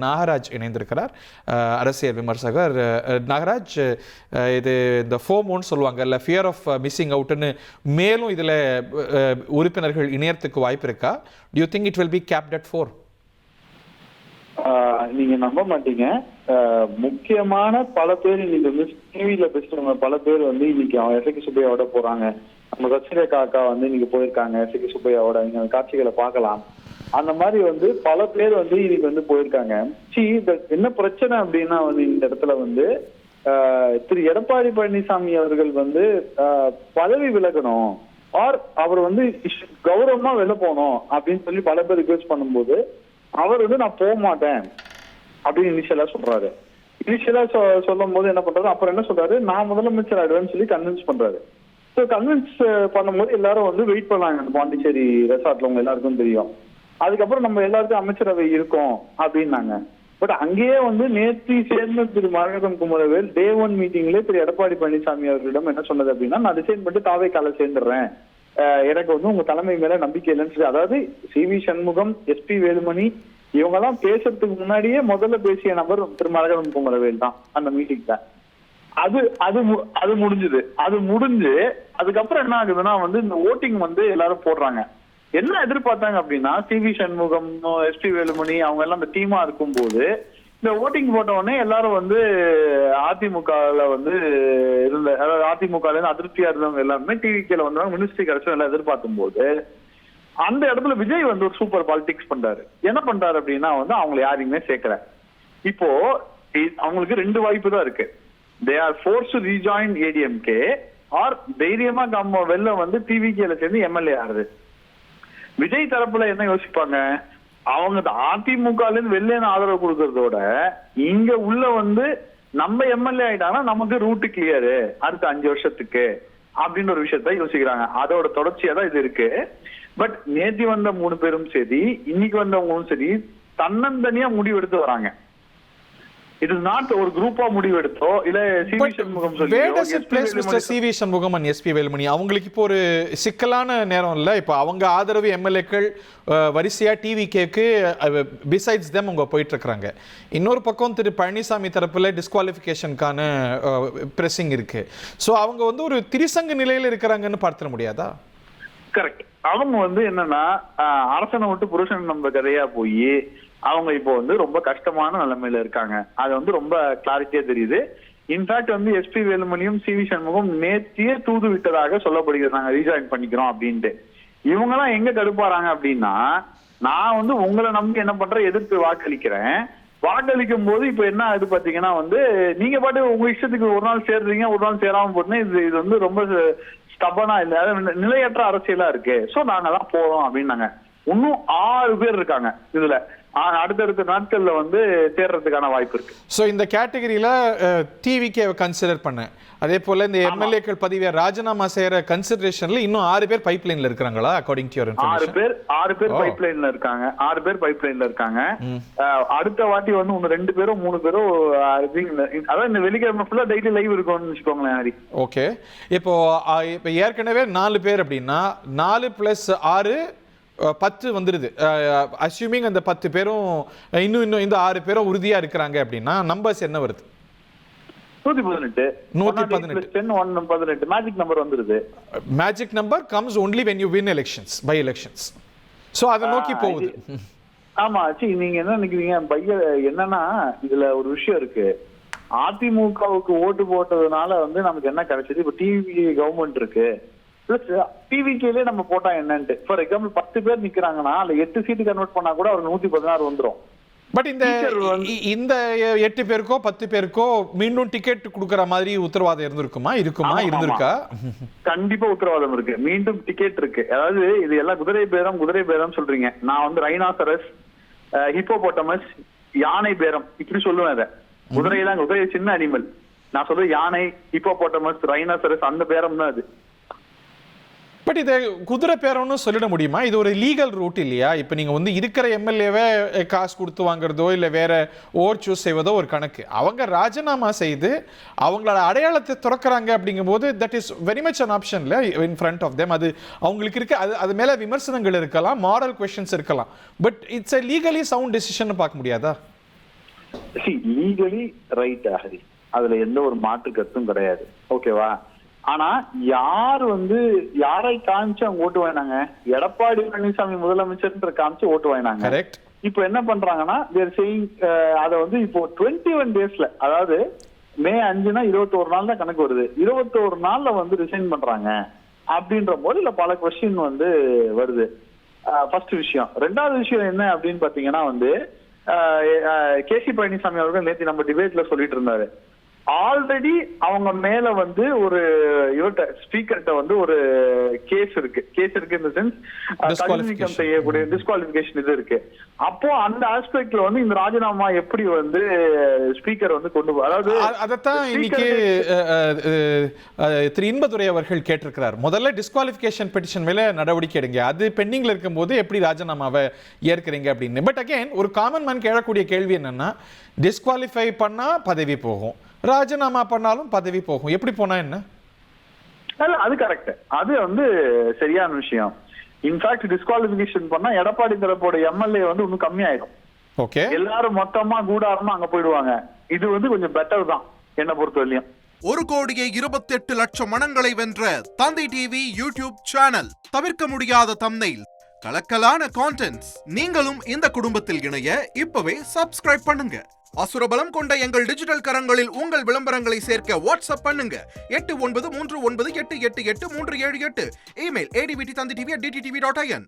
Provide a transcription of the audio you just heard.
நாகராஜ் இணைந்திருக்கிறார், அரசியல் விமர்சகர். நாகராஜ், இது இந்த ஃபோமோன்னு சொல்லுவாங்க இல்லை, ஃபியர் ஆஃப் மிஸ்ஸிங் அவுட்னு மேலும் இதில் உறுப்பினர்கள் இணையத்துக்கு வாய்ப்பு இருக்கா? To you think it will be capped at 4? நீங்க நம்ப மாட்டீங்க, முக்கியமான பல பேர் இன்னைக்கு வந்து டிவியில பேசுறவங்க பல பேர் வந்து இன்னைக்கு அவன் எஸ்கே சுப்பையாவோட போறாங்க. நம்ம சச்சிரே காக்கா வந்து இன்னைக்கு போயிருக்காங்க எஸ்கே சுப்பையாவோட, நீங்க காட்சிகளை பார்க்கலாம். அந்த மாதிரி வந்து பல பேர் வந்து இன்னைக்கு வந்து போயிருக்காங்க. என்ன பிரச்சனை அப்படின்னா வந்து இந்த இடத்துல வந்து திரு எடப்பாடி பழனிசாமி அவர்கள் வந்து பதவி விலகணும், ஆர் அவர் வந்து கௌரவமா வெளில போகணும் அப்படின்னு சொல்லி பல பேர் ரிக்வெஸ்ட் பண்ணும்போது அவர் வந்து நான் போக மாட்டேன் அப்படின்னு இனிஷியலா சொல்றாரு. இனிஷியலா சொல்லும் போது என்ன பண்றாரு, அப்புறம் என்ன சொல்றாரு, நான் முதலமைச்சர் ஆயிடுவேன்னு சொல்லி கன்வின்ஸ் பண்றாரு. ஸோ கன்வின்ஸ் பண்ணும்போது எல்லாரும் வந்து வெயிட் பண்ணாங்க. அந்த பாண்டிச்சேரி ரெசார்ட்ல உங்க எல்லாருக்கும் தெரியும். அதுக்கப்புறம் நம்ம எல்லாருக்கும் அமைச்சரவை இருக்கும் அப்படின்னாங்க. பட் அங்கேயே வந்து நேற்று சேர்ந்த திரு மரகதம் குமரவேல் டே 1 மீட்டிங்ல திரு எடப்பாடி பழனிசாமி அவர்களிடம் என்ன சொன்னது அப்படின்னா, நான் டிசைன் பண்ணிட்டு தாவேக்கால சேர்ந்துடுறேன், எனக்கு வந்து உங்க தலைமை மேல நம்பிக்கை இல்லைன்னு சொல்லி, அதாவது சிவி சண்முகம், எஸ்பி வேலுமணி இவங்க எல்லாம் பேசுறதுக்கு முன்னாடியே முதல்ல பேசிய நபர் திரு மரகதம் குமரவேல் தான் அந்த மீட்டிங்ல. அது முடிஞ்சது. அது முடிஞ்சு அதுக்கப்புறம் என்ன ஆகுதுன்னா வந்து இந்த ஓட்டிங் வந்து எல்லாரும் போடுறாங்க. என்ன எதிர்பார்த்தாங்க அப்படின்னா, சிவி சண்முகம், எஸ்பி வேலுமணி அவங்க எல்லாம் இந்த டீமா இருக்கும் போது இந்த ஓட்டிங் போட்ட உடனே எல்லாரும் வந்து அதிமுகல வந்து இருந்த, அதாவது அதிமுக அதிருப்தியா இருந்தவங்க எல்லாருமே டிவிக்கில வந்தவங்க மினிஸ்ட்ரி கிடைச்சவங்க எல்லாம் எதிர்பார்க்கும் போது அந்த இடத்துல விஜய் வந்து ஒரு சூப்பர் பாலிடிக்ஸ் பண்றாரு. என்ன பண்றாரு அப்படின்னா வந்து அவங்களை யாரையுமே சேர்க்கல. இப்போ அவங்களுக்கு 2 வாய்ப்பு தான் இருக்கு. They are force to rejoin ADMK, or தைரியமா நம்ம வெளில வந்து டிவிக்கில சேர்ந்து எம்எல்ஏ ஆறுது. விஜய் தரப்புல என்ன யோசிப்பாங்க, அவங்க அதிமுக வெளில ஆதரவு கொடுக்கறதோட இங்க உள்ள வந்து நம்ம எம்எல்ஏ ஆயிட்டாங்கன்னா நமக்கு ரூட் கிளியரு அடுத்த 5 வருஷத்துக்கு அப்படின்னு ஒரு விஷயத்த யோசிக்கிறாங்க. அதோட தொடர்ச்சியா தான் இது இருக்கு. பட் நேற்று வந்த 3 பேரும் சரி, இன்னைக்கு வந்தவங்களும் சரி, தன்னந்தனியா முடிவெடுத்து வராங்க. இட் இஸ் நாட் ஒரு குரூப்பா முடிவெடுத்தோ இல்ல CV Shanmugam CV Shanmugam and SP Velumani அவங்களுக்கு இப்போ ஒரு சிக்கலான நேரம் இல்ல. இப்போ அவங்க ஆதரவு எம்எல்ஏக்கள் வரிசையா டிவிகேக்கு பிசைட்ஸ் தெம் அவங்க போயிட்டு இருக்கிறாங்க. இன்னொரு பக்கம் திரு பழனிசாமி தரப்புல டிஸ்குவாலிஃபிகேஷனுக்கான பிரஸிங் இருக்கு. ஸோ அவங்க வந்து ஒரு திரிசங்க நிலையில இருக்கிறாங்கன்னு பார்த்துட முடியாதா? கரெக்ட். அவங்க வந்து என்னன்னா அரசனை விட்டு புருஷன் நம்ம கதையா போய் அவங்க இப்போ வந்து ரொம்ப கஷ்டமான நிலைமையில இருக்காங்க. அது வந்து ரொம்ப கிளாரிட்டியா தெரியுது. இன்ஃபேக்ட் வந்து எஸ்பி வேலுமணியும் சிவி சண்முகம் நேத்தியே தூது விட்டதாக சொல்லப்படுகிறது, நாங்க ரீஜாயின் பண்ணிக்கிறோம் அப்படின்ட்டு. இவங்க எல்லாம் எங்க கடுப்பாறாங்க அப்படின்னா, நான் வந்து உங்களை நம்பி என்ன பண்றேன், எதிர்த்து வாக்களிக்கிறேன். வாக்களிக்கும் போது இப்ப என்ன ஆகுது பாத்தீங்கன்னா வந்து நீங்க பாட்டு உங்க இஷ்டத்துக்கு ஒரு நாள் சேர்றீங்க, ஒரு நாள் சேராம போட்டுன்னா இது வந்து ரொம்ப ஸ்டபனா இல்ல, நிலையற்ற அரசியலா இருக்கு. சோ நாங்க எல்லாம் போறோம் அப்படின்னாங்க. இன்னும் 6 பேர் இருக்காங்க இதுல. அடுத்தடுத்த நாட்கள்ல வந்து சேர்றதுக்கான வாய்ப்பு இருக்கு. சோ இந்த கேட்டகரியில டிவிகே கன்சிடர் பண்ண, அதே போல இந்த எம்எல்ஏக்கள் பதவியை ராஜினாமா செய்யற கன்சிடரேஷன்ல இன்னும் 6 பேர் பைப்லைன்ல இருக்காங்களா? அக்கார்டிங் டு யுவர் இன்ஃபர்மேஷன் 6 பேர் பைப்லைன்ல இருக்காங்க. 6 பேர் பைப்லைன்ல இருக்காங்க. அடுத்த வாட்டி வந்து இன்னும் 2 பேரோ 3 பேரோ அதான் இந்த வெள்ளிக்கிழமை ஃபுல்லா டெய்லி லைவ் இருக்கும்னு வச்சுக்கோங்களேன் ஹரி. ஓகே. இப்போ ஏற்கனவே 4 பேர் அப்படின்னா 4 + 6 10 வந்துருது. அஸ்யூமிங் அந்த 10 பேரும் இன்னும் இந்த 6 பேரும் உறுதியா இருக்கிறாங்க அப்படின்னா நம்பர்ஸ் என்ன வருது? 118. 118 மேஜிக் நம்பர் வந்துருது. Magic number comes only when you win elections, by elections. So அத நோக்கி போகுது. ஆமா. நீங்க என்ன நினைக்கிறீங்க, என்னன்னா இதுல ஒரு விஷயம் இருக்கு. அதிமுகவுக்கு ஓட்டு போட்டதுனால வந்து நமக்கு என்ன கிடைச்சது, இப்ப டிவி கவர்மெண்ட் இருக்கு, பிளஸ் டிவிக்கே நம்ம போட்டா என்னன்ட்டு. ஃபார் எக்ஸாம்பிள் 10 பேர் நிக்கிறாங்கன்னா அதுல 8 சீட்டு கன்வெர்ட் பண்ணா கூட அவருக்கு 116 வந்துரும். பட் இந்த 8 பேருக்கோ 10 பேருக்கோ மீண்டும் டிக்கெட் கொடுக்கற மாதிரி உத்தரவாதம் இருந்திருக்கா? கண்டிப்பா உத்தரவாதம் இருக்கு, மீண்டும் டிக்கெட் இருக்கு. அதாவது இது எல்லாம் குதிரை பேரம் சொல்றீங்க. நான் வந்து ரைனாசரஸ், ஹிப்போபோட்டமஸ், யானை பேரம் இப்படி சொல்லுவேன். அதை குதிரை சின்ன அனிமல். நான் சொல்றேன் யானை, ஹிப்போபோட்டமஸ், ரைனாசரஸ் அந்த பேரம் தான் அது. பட் இதை குதிரை பேரம்னு சொல்லிட முடியுமா? இது ஒரு லீகல் ரூட் இல்லையா? இப்போ நீங்கள் வந்து இருக்கிற எம்எல்ஏவை காசு கொடுத்து வாங்குறதோ இல்லை வேற ஓவர் சூஸ் செய்வதோ ஒரு கணக்கு. அவங்க ராஜினாமா செய்து அவங்களோட அடையாளத்தை துறக்கிறாங்க அப்படிங்கும்போது that is very much an option இல்லை இன் ஃப்ரண்ட் ஆஃப் தெம். அது அவங்களுக்கு இருக்கு. அது மேலே விமர்சனங்கள் இருக்கலாம், மாரல் கொஸ்டின்ஸ் இருக்கலாம். But it's a legally sound decision பார்க்க முடியாதா? லீகலி ரைட் ஹரி, அதுல எந்த ஒரு மாற்று கருத்தும் கிடையாது. ஓகேவா? ஆனா யாரை காமிச்சு அவங்க ஓட்டு வாங்கினாங்க? எடப்பாடி பழனிசாமி முதலமைச்சர் காமிச்சு ஓட்டு வாங்கினாங்க. இப்போ என்ன பண்றாங்கன்னா அதை இப்போ 21 டேஸ்ல, அதாவது மே 5னா 21 நாள் தான் கணக்கு வருது, 21 நாள்ல ரிசைன் பண்றாங்க அப்படின்ற போது இல்ல பல கொஸ்டின் வருது. ஃபர்ஸ்ட் விஷயம். ரெண்டாவது விஷயம் என்ன அப்படின்னு பாத்தீங்கன்னா கேசி பழனிசாமி அவர்கள் நேற்று நம்ம டிபேட்ல சொல்லிட்டு இருந்தாரு, ஆல்ரெடி அவங்க மேல ஒரு ஸ்பீக்கர்கிட்ட ஒரு கேஸ் இருக்கு இந்த சென்ஸ் தகுதிநீக்கம் செய்யக்கூடிய டிஸ்குவாலிபிகேஷன் இது இருக்கு. அப்போ அந்த ஆஸ்பெக்ட்ல இந்த ராஜினாமா எப்படி ஸ்பீக்கர் கொண்டு அதாவது அதைத்தான் இன்னைக்கு திரு இன்பதுரை அவர்கள் கேட்டிருக்கிறார். முதல்ல டிஸ்குவாலிபிகேஷன் பெட்டிஷன் மேல நடவடிக்கை எடுங்க, அது பெண்டிங்ல இருக்கும்போது எப்படி ராஜினாமாவை ஏற்கிறீங்க அப்படின்னு. பட் அகைன் ஒரு காமன் மேன் கேட்கக்கூடிய கேள்வி என்னன்னா, டிஸ்குவாலிஃபை பண்ணா பதவி போகும், ராஜினாமா பண்ணாலும் பதவி போகும், எப்படி போனா என்ன? அது கரெக்ட், அது சரியான விஷயம். இன்ஃபேக்ட் டிஸ்குவாலிபிகேஷன் பண்ணா எடப்பாடி தரப்போட எம்எல்ஏ இன்னும் கம்மியாயிடும். ஓகே, எல்லாரும் மொத்தமா கூடாரமா அங்க போயிடுவாங்க. இது கொஞ்சம் பெட்டர் தான் என்ன பொறுத்தவரையும். 1,28,00,000 மனங்களை வென்ற தந்தி டிவி யூடியூப் சேனல். தவிர்க்க முடியாத தம்ப்நெயில், கலக்கலான கான்டென்ட்ஸ். நீங்களும் இந்த குடும்பத்தில் இணைய இப்பவே சப்ஸ்கிரைப் பண்ணுங்க. அசுரபலம் கொண்ட எங்கள் டிஜிட்டல் கரங்களில் உங்கள் விளம்பரங்களை சேர்க்க வாட்ஸ்அப் பண்ணுங்க. 8939888378. Email advtthanditv@dttv.in.